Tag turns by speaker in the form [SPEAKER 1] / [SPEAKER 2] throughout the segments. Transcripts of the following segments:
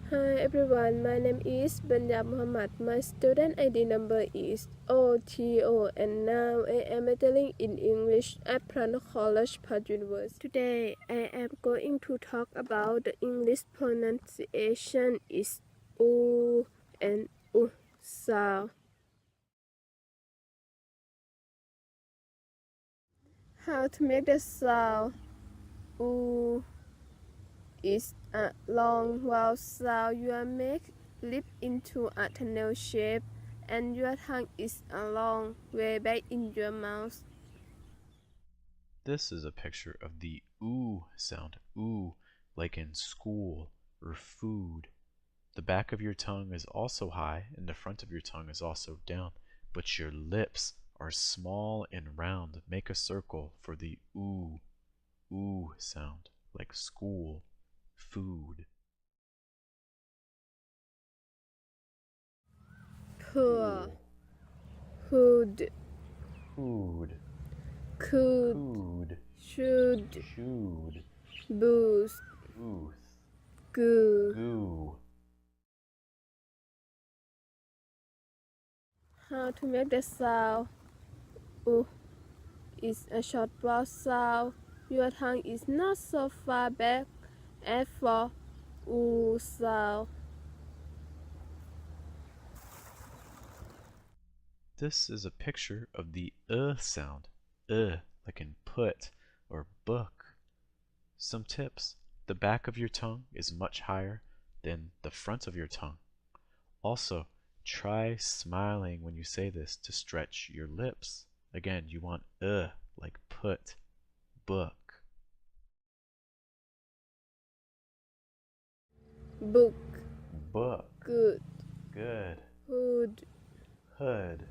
[SPEAKER 1] Hi everyone, my name is Benya Muhamad. My student ID number is OTO and now I am studying in English at Prana College, Perth University. Today I am going to talk about the English pronunciation is oo and sound. How to make the sound oo is a long vowel sound. You make lip into a tunnel shape and your tongue is a long way back in your mouth.
[SPEAKER 2] This is a picture of the oo sound, oo, like in school or food. The back of your tongue is also high and the front of your tongue is also down, but your lips are small and round. Make a circle for the oo sound, like school, food.
[SPEAKER 1] Poor, hood,
[SPEAKER 2] Food,
[SPEAKER 1] could,
[SPEAKER 2] food,
[SPEAKER 1] should,
[SPEAKER 2] should,
[SPEAKER 1] boost,
[SPEAKER 2] booth,
[SPEAKER 1] goo.
[SPEAKER 2] goo.
[SPEAKER 1] How to make the sound oo is a short vowel sound. Your tongue is not so far back as for oo sound.
[SPEAKER 2] This is a picture of the sound, like in put or book. Some tips. The back of your tongue is much higher than the front of your tongue. Also, try smiling when you say this to stretch your lips. Again, you want like put, book.
[SPEAKER 1] Book,
[SPEAKER 2] Book.
[SPEAKER 1] good,
[SPEAKER 2] Good.
[SPEAKER 1] hood,
[SPEAKER 2] Hood.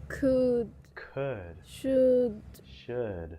[SPEAKER 1] could,
[SPEAKER 2] Could.
[SPEAKER 1] should,
[SPEAKER 2] Should.